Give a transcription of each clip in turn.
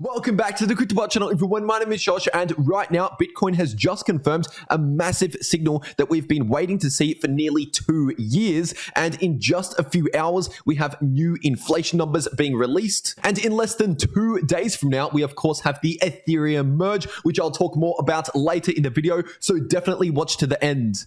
Welcome back to the cryptowrld channel, everyone. My name is Josh, and right now Bitcoin has just confirmed a massive signal that we've been waiting to see for nearly 2 years. And in just a few hours, we have new inflation numbers being released. And in less than 2 days from now, we of course have the Ethereum merge, which I'll talk more about later in the video. So definitely watch to the end.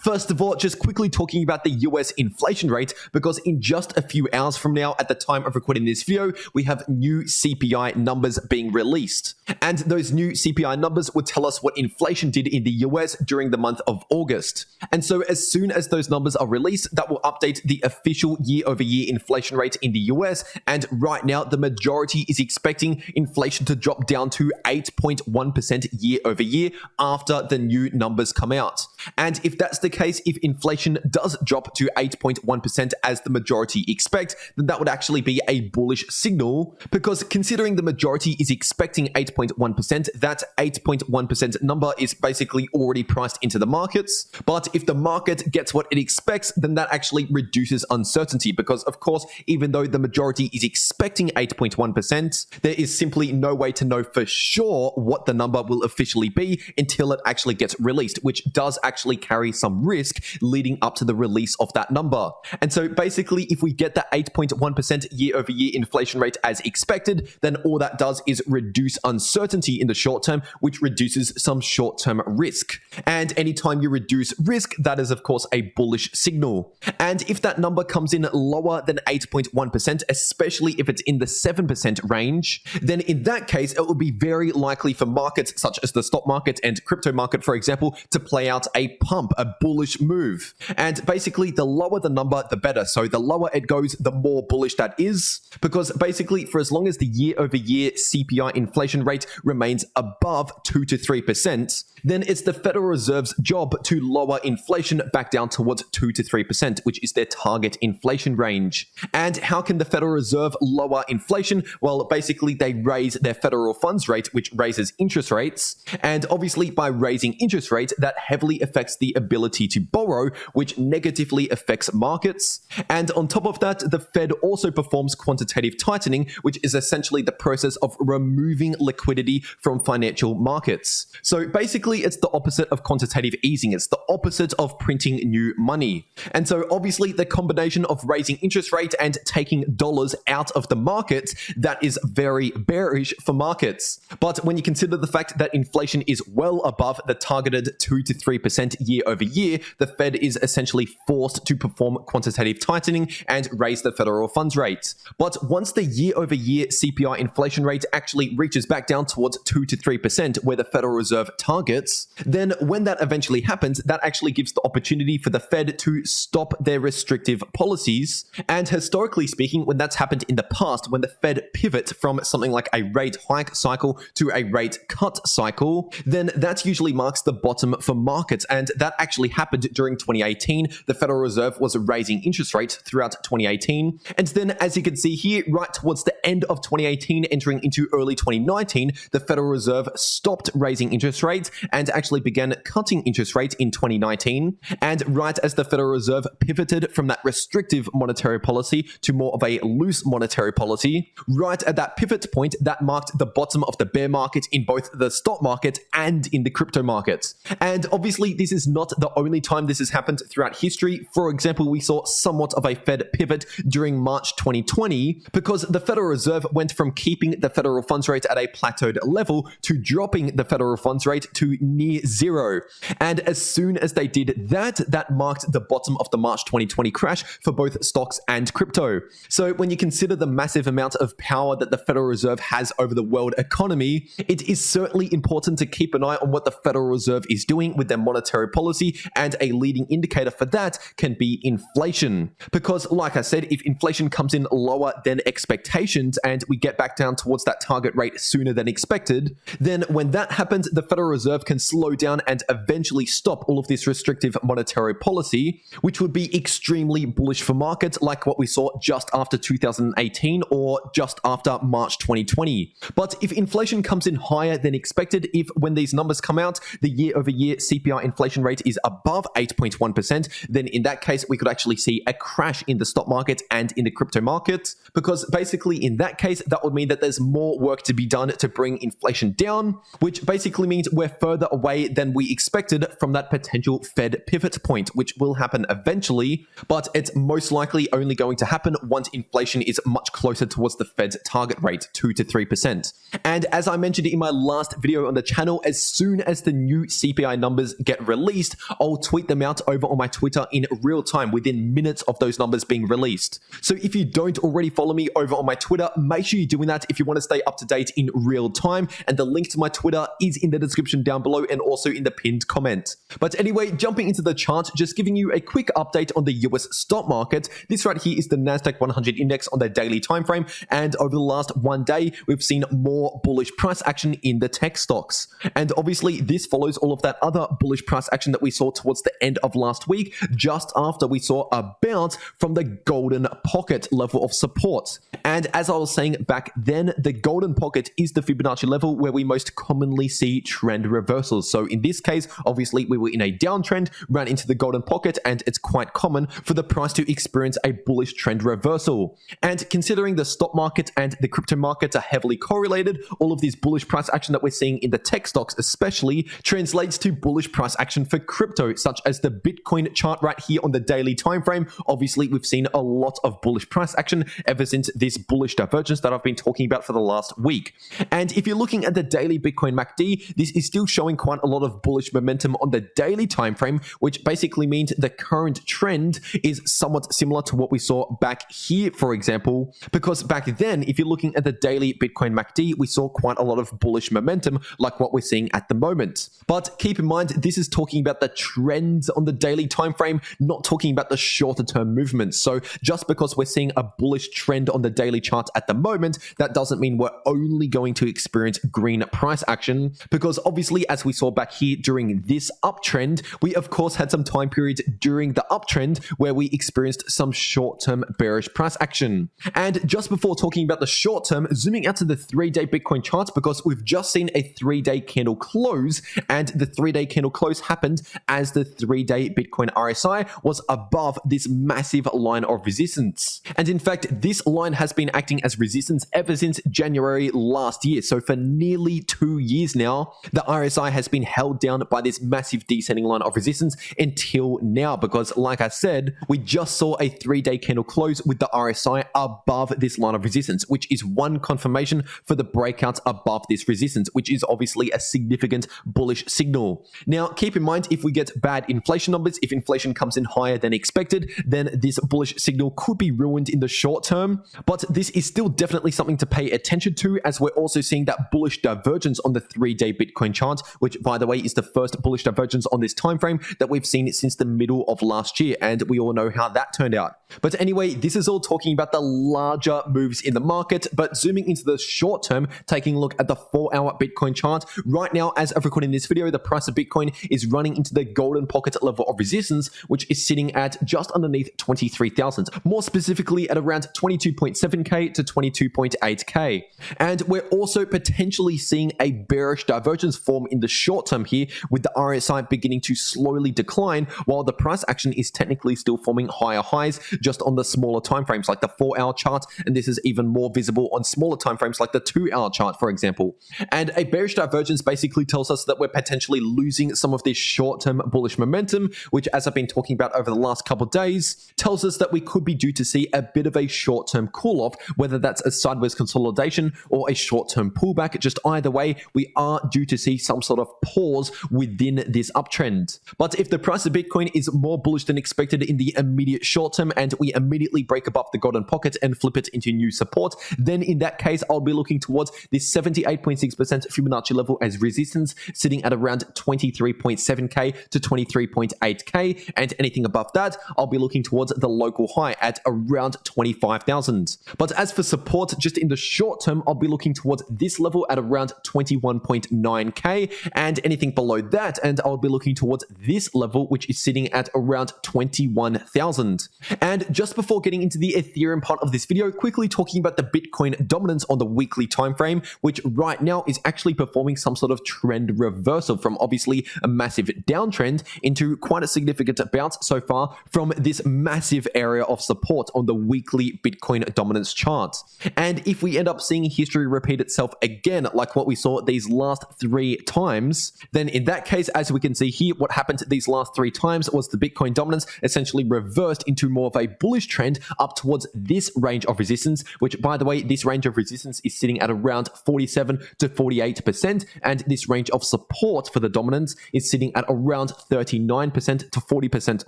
First of all, just quickly talking about the US inflation rate, because in just a few hours from now, at the time of recording this video, we have new CPI numbers being released. And those new CPI numbers would tell us what inflation did in the US during the month of August. And so as soon as those numbers are released, that will update the official year-over-year inflation rate in the US. And right now, the majority is expecting inflation to drop down to 8.1% year-over-year after the new numbers come out. And if that's the case, if inflation does drop to 8.1% as the majority expect, then that would actually be a bullish signal, because considering the majority is expecting 8.1%, that 8.1% number is basically already priced into the markets. But if the market gets what it expects, then that actually reduces uncertainty, because of course, even though the majority is expecting 8.1%, there is simply no way to know for sure what the number will officially be until it actually gets released, which does actually carry some risk leading up to the release of that number. And so basically, if we get the 8.1% year-over-year inflation rate as expected, then all that does is reduce uncertainty in the short term, which reduces some short-term risk. And anytime you reduce risk, that is of course a bullish signal. And if that number comes in lower than 8.1%, especially if it's in the 7% range, then in that case, it will be very likely for markets such as the stock market and crypto market, for example, to play out a pump, a bullish move. And basically, the lower the number, the better. So the lower it goes, the more bullish that is, because basically, for as long as the year-over-year CPI inflation rate remains above 2 to 3%, then it's the Federal Reserve's job to lower inflation back down towards 2 to 3%, which is their target inflation range. And how can the Federal Reserve lower inflation? Well, basically, they raise their federal funds rate, which raises interest rates. And obviously, by raising interest rates, that heavily affects the ability to borrow, which negatively affects markets. And on top of that, the Fed also performs quantitative tightening, which is essentially the process of removing liquidity from financial markets. So basically, it's the opposite of quantitative easing. It's the opposite of printing new money. And so obviously, the combination of raising interest rate and taking dollars out of the market, that is very bearish for markets. But when you consider the fact that inflation is well above the targeted 2 to 3% year over year, the Fed is essentially forced to perform quantitative tightening and raise the federal funds rate. But once the year-over-year CPI inflation rate actually reaches back down towards 2 to 3%, where the Federal Reserve targets, then when that eventually happens, that actually gives the opportunity for the Fed to stop their restrictive policies. And historically speaking, when that's happened in the past, when the Fed pivots from something like a rate hike cycle to a rate cut cycle, then that usually marks the bottom for markets. And that actually happened during 2018. The Federal Reserve was raising interest rates throughout 2018. And then, as you can see here, right towards the end of 2018, entering into early 2019, the Federal Reserve stopped raising interest rates and actually began cutting interest rates in 2019. And right as the Federal Reserve pivoted from that restrictive monetary policy to more of a loose monetary policy, right at that pivot point, that marked the bottom of the bear market in both the stock market and in the crypto market. And obviously, this is not the only time this has happened throughout history. For example, we saw somewhat of a Fed pivot during March 2020, because the Federal Reserve went from keeping the federal funds rate at a plateaued level to dropping the federal funds rate to near zero. And as soon as they did that, that marked the bottom of the March 2020 crash for both stocks and crypto. So when you consider the massive amount of power that the Federal Reserve has over the world economy, it is certainly important to keep an eye on what the Federal Reserve is doing with their monetary policy, and a leading indicator for that can be inflation. Because like I said, if inflation comes in lower than expectations and we get back down towards that target rate sooner than expected, then when that happens, the Federal Reserve can slow down and eventually stop all of this restrictive monetary policy, which would be extremely bullish for markets, like what we saw just after 2018 or just after March 2020. But if inflation comes in higher than expected, if when these numbers come out, the year-over-year CPI inflation rate is above above 8.1%, then in that case, we could actually see a crash in the stock market and in the crypto market, because basically in that case, that would mean that there's more work to be done to bring inflation down, which basically means we're further away than we expected from that potential Fed pivot point, which will happen eventually, but it's most likely only going to happen once inflation is much closer towards the Fed's target rate, 2 to 3%. And as I mentioned in my last video on the channel, as soon as the new CPI numbers get released, I'll tweet them out over on my Twitter in real time within minutes of those numbers being released. So if you don't already follow me over on my Twitter, make sure you're doing that if you want to stay up to date in real time. And the link to my Twitter is in the description down below and also in the pinned comment. But anyway, jumping into the chart, just giving you a quick update on the US stock market. This right here is the Nasdaq 100 index on the daily time frame. And over the last one day, we've seen more bullish price action in the tech stocks. And obviously, this follows all of that other bullish price action that we saw towards the end of last week, just after we saw a bounce from the golden pocket level of support. And as I was saying back then, the golden pocket is the Fibonacci level where we most commonly see trend reversals. So in this case, obviously, we were in a downtrend, ran into the golden pocket, and it's quite common for the price to experience a bullish trend reversal. And considering the stock market and the crypto markets are heavily correlated, all of this bullish price action that we're seeing in the tech stocks especially translates to bullish price action for crypto, such as the Bitcoin chart right here on the daily time frame. Obviously, we've seen a lot of bullish price action ever since this bullish divergence that I've been talking about for the last week. And if you're looking at the daily Bitcoin MACD, this is still showing quite a lot of bullish momentum on the daily time frame, which basically means the current trend is somewhat similar to what we saw back here, for example, because back then, if you're looking at the daily Bitcoin MACD, we saw quite a lot of bullish momentum like what we're seeing at the moment. But keep in mind, this is talking about the trends on the daily time frame, not talking about the shorter term movements. So just because we're seeing a bullish trend on the daily chart at the moment, that doesn't mean we're only going to experience green price action, because obviously, as we saw back here during this uptrend, we of course had some time periods during the uptrend where we experienced some short-term bearish price action. And just before talking about the short term, zooming out to the 3-day Bitcoin charts, because we've just seen a 3-day candle close, and the 3-day candle close happened as the 3-day Bitcoin RSI was above this massive line of resistance. And in fact, this line has been acting as resistance ever since January last year. So for nearly 2 years now, the RSI has been held down by this massive descending line of resistance until now, because like I said, we just saw a 3-day candle close with the RSI above this line of resistance, which is one confirmation for the breakout above this resistance, which is obviously a significant bullish signal. Now, keep in mind, if we get bad inflation numbers, if inflation comes in higher than expected, then this bullish signal could be ruined in the short term. But this is still definitely something to pay attention to, as we're also seeing that bullish divergence on the 3-day Bitcoin chart, which by the way is the first bullish divergence on this time frame that we've seen since the middle of last year, and we all know how that turned out. But anyway, this is all talking about the larger moves in the market, but zooming into the short term, taking a look at the 4-hour Bitcoin chart. Right now, as of recording this video, the price of Bitcoin is running into the golden pocket level of resistance, which is sitting at just underneath 23,000, more specifically at around 22.7k to 22.8k. And we're also potentially seeing a bearish divergence form in the short term here, with the RSI beginning to slowly decline, while the price action is technically still forming higher highs just on the smaller timeframes like the 4-hour chart, and this is even more visible on smaller timeframes like the 2-hour chart, for example. And a bearish divergence basically tells us that we're potentially losing some of this short-term bullish momentum, which, as I've been talking about over the last couple of days, tells us that we could be due to see a bit of a short-term cool-off, whether that's a sideways consolidation or a short-term pullback. Just either way, we are due to see some sort of pause within this uptrend. But if the price of Bitcoin is more bullish than expected in the immediate short term, and we immediately break above the golden pocket and flip it into new support, then in that case, I'll be looking towards this 78.6% Fibonacci level as resistance, sitting at around 23.7k to 23.8k, and anything above that, I'll be looking towards the local high at around 25,000. But as for support, just in the short term, I'll be looking towards this level at around 21.9k, and anything below that, and I'll be looking towards this level, which is sitting at around 21,000. And just before getting into the Ethereum part of this video, quickly talking about the Bitcoin dominance on the weekly time frame, which right now is actually performing some sort of trend reversal from obviously a massive downtrend trend into quite a significant bounce so far from this massive area of support on the weekly Bitcoin dominance chart. And if we end up seeing history repeat itself again, like what we saw these last 3 times, then in that case, as we can see here, what happened these last 3 times was the Bitcoin dominance essentially reversed into more of a bullish trend up towards this range of resistance, which, by the way, this range of resistance is sitting at around 47 to 48%, and this range of support for the dominance is sitting at around 39% to 40%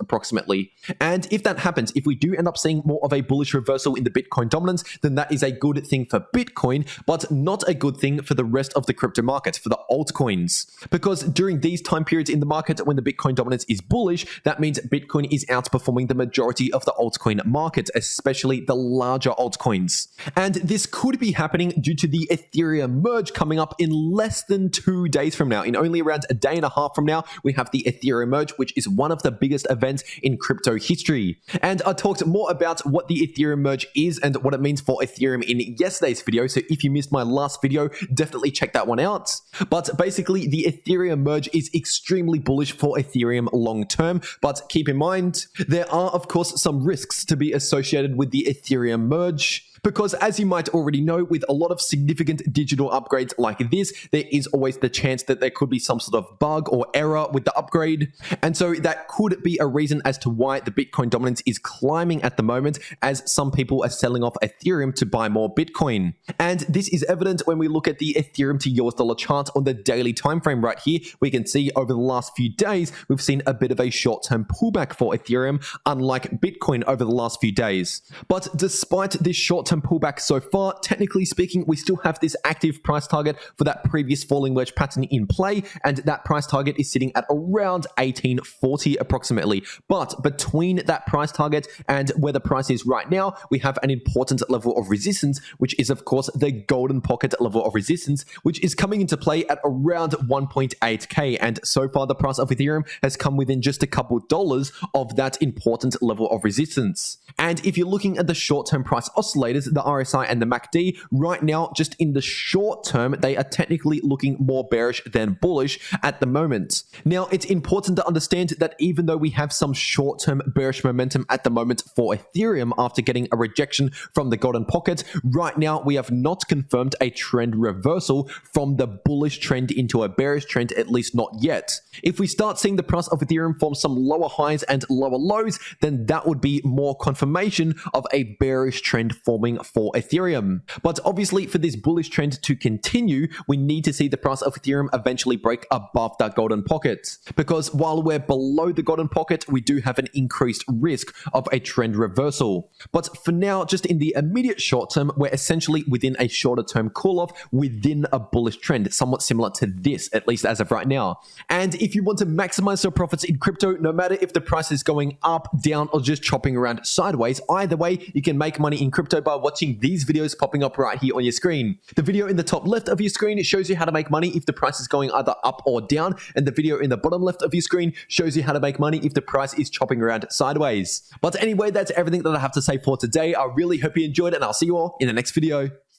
approximately. And if that happens, if we do end up seeing more of a bullish reversal in the Bitcoin dominance, then that is a good thing for Bitcoin, but not a good thing for the rest of the crypto market, for the altcoins. Because during these time periods in the market when the Bitcoin dominance is bullish, that means Bitcoin is outperforming the majority of the altcoin market, especially the larger altcoins. And this could be happening due to the Ethereum merge coming up in less than 2 days from now. In only around a day and a half from now, we have the Ethereum merge, which is one of the biggest events in crypto history. And I talked more about what the Ethereum merge is and what it means for Ethereum in yesterday's video. So if you missed my last video, definitely check that one out. But basically, the Ethereum merge is extremely bullish for Ethereum long term. But keep in mind, there are, of course, some risks to be associated with the Ethereum merge. Because as you might already know, with a lot of significant digital upgrades like this, there is always the chance that there could be some sort of bug or error with the upgrade. And so that could be a reason as to why the Bitcoin dominance is climbing at the moment, as some people are selling off Ethereum to buy more Bitcoin. And this is evident when we look at the Ethereum to US dollar chart on the daily time frame right here. We can see over the last few days, we've seen a bit of a short-term pullback for Ethereum, unlike Bitcoin over the last few days. But despite this short-term pullback so far, technically speaking, we still have this active price target for that previous falling wedge pattern in play, and that price target is sitting at around 1840 approximately. But between that price target and where the price is right now, we have an important level of resistance, which is of course the golden pocket level of resistance, which is coming into play at around 1.8k. And so far, the price of Ethereum has come within just a couple dollars of that important level of resistance. And if you're looking at the short-term price oscillators, the RSI and the MACD, right now, just in the short term, they are technically looking more bearish than bullish at the moment. Now, it's important to understand that even though we have some short-term bearish momentum at the moment for Ethereum after getting a rejection from the golden pocket, right now we have not confirmed a trend reversal from the bullish trend into a bearish trend, at least not yet. If we start seeing the price of Ethereum form some lower highs and lower lows, then that would be more confirmation of a bearish trend forming for Ethereum. But obviously, for this bullish trend to continue, we need to see the price of Ethereum eventually break above that golden pocket. Because while we're below the golden pocket, we do have an increased risk of a trend reversal. But for now, just in the immediate short term, we're essentially within a shorter term cool off within a bullish trend, somewhat similar to this, at least as of right now. And if you want to maximize your profits in crypto, no matter if the price is going up, down, or just chopping around sideways, either way, you can make money in crypto by watching these videos popping up right here on your screen. The video in the top left of your screen shows you how to make money if the price is going either up or down, and the video in the bottom left of your screen shows you how to make money if the price is chopping around sideways. But anyway, that's everything that I have to say for today. I really hope you enjoyed it, and I'll see you all in the next video.